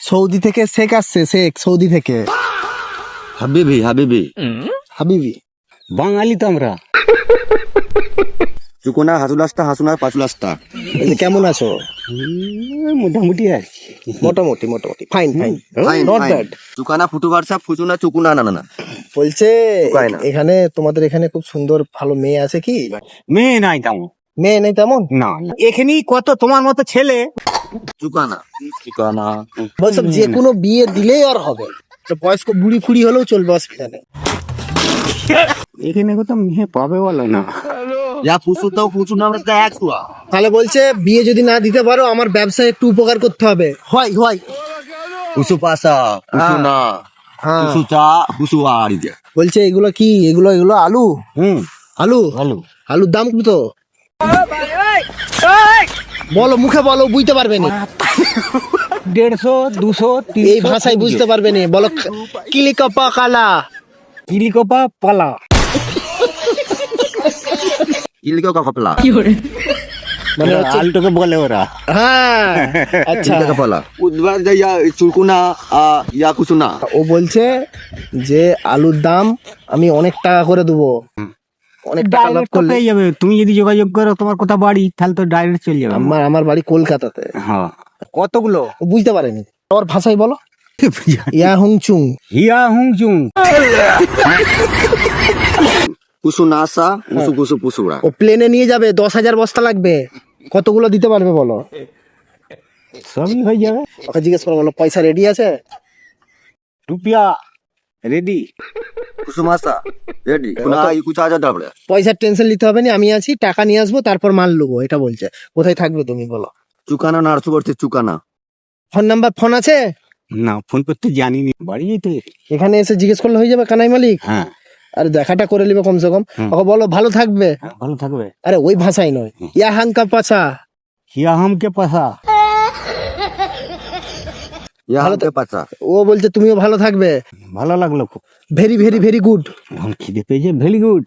Saudi থেকে শেখ আসছে, Sheikh Saudi থেকে। হাবিবি হাবিবি হাবিবি। বাঙালি তো আমরা। চুকোনা হাসুলাস্তা হাসুনার পাঁচুলাস্তা। এই যে কেমন আছো? মোটামুটি আর কি। মোটামুটি মোটামুটি fine fine, fine, not fine. Bad. চুকানা ফুটু ভার্সা ফুচুনা চুকুনা না না না। বলছে উপায় না। এখানে তোমাদের এখানে খুব সুন্দর ভালো মেয়ে আছে কি? মেয়ে নাই তেমন। মেয়ে নেই তেমন? না, এখানেই কত তোমার মতো ছেলে। চুকানা চুকানা বলছো যে কোনো বিয়ে দিলেই আর হবে, তো বয়স্ক বুড়ি ফুড়ি হলেও চলবে, অসুবিধা নেই। এখানে কত মেয়ে পাবে বলো না। যা ফুসু তো ফুচু না আমরা এক সুয়া। তাহলে বলছে বিয়ে যদি না দিতে পারো আমার ব্যবসায় একটু উপকার করতে হবে। হয় হয়। ফুসু পাসা ফুসু না হ্যাঁ ফুসু চা ফুসু আড়ি দে। বলছে এগুলো কি? এগুলো এগুলো আলু? আলু? ভালো। আলুর দাম কত? বলো, মুখে বলো, বুঝতে পারবে না। 150, 200, 300। এই ভাষায় বুঝতে পারবে না। বলো কিলিকপা কালা। কিলিকপা পালা। ইলকে কপলা মানে হচ্ছে আলুটাকে বলে ওরা। হ্যাঁ আচ্ছা। ইলকে কপলা উদ্বার যাইয়া চুকুনা ইয়া কুসুনা। ও বলছে যে আলুর দাম আমি অনেক টাকা করে দেবো, অনেক টাকা লাভ ডাইরেক্ট করলে। পেয়ে যাবে, তুমি যদি যোগাযোগ করো তোমার কোথা বাড়ি, তাহলে তো ডাইরেক্ট চলে যাবে। আমার বাড়ি কলকাতাতে। হ্যাঁ, কতগুলো? ও বুঝতে পারেনি, ওর ভাষায় বলো। ইয়া হুং চুং। হিয়া হুং জুং। কুসু নাসা কুসু কুসু পুসুরা। ও প্লেনে নিয়ে যাবে, 10,000 বস্তা লাগবে। কতগুলো দিতে পারবে বলো? সবই হয়ে যাবে। ওকে জিজ্ঞেস করো, বলো পয়সা রেডি আছে? রুপিয়া রেডি। কুসু মাসা রেডি কুনা ই কুচা যা দাবড়ে। পয়সার টেনশন নিতে হবে না, আমি আছি, টাকা নিয়ে আসবো, তারপর মাল নেবো। এটা বলছে। কোথায় থাকবে তুমি বলো? চুকানা নারসু করতে চুকানা। ফোন নাম্বার ফোন আছে? না, ফোন করতে জানিনি, বাড়ি যেতে। এখানে এসে জিজ্ঞেস করলে হয়ে যাবে কানাই মালিক? হ্যাঁ আর দেখাটা করে নিবে কমসে কম। ওকে বলো ভালো থাকবে। হ্যাঁ, ভালো থাকবে। আরে ওই ভাষাই নয়, ইয়া হাঙ্কা পাছা। হিয়া হামকে পাশা। ইয়া হাতে পাচা। ও বলছে তুমিও ভালো থাকবে। ভালো লাগলো খুব। Very very very good. এখন খিদে পেয়েছে, ভেরি গুড।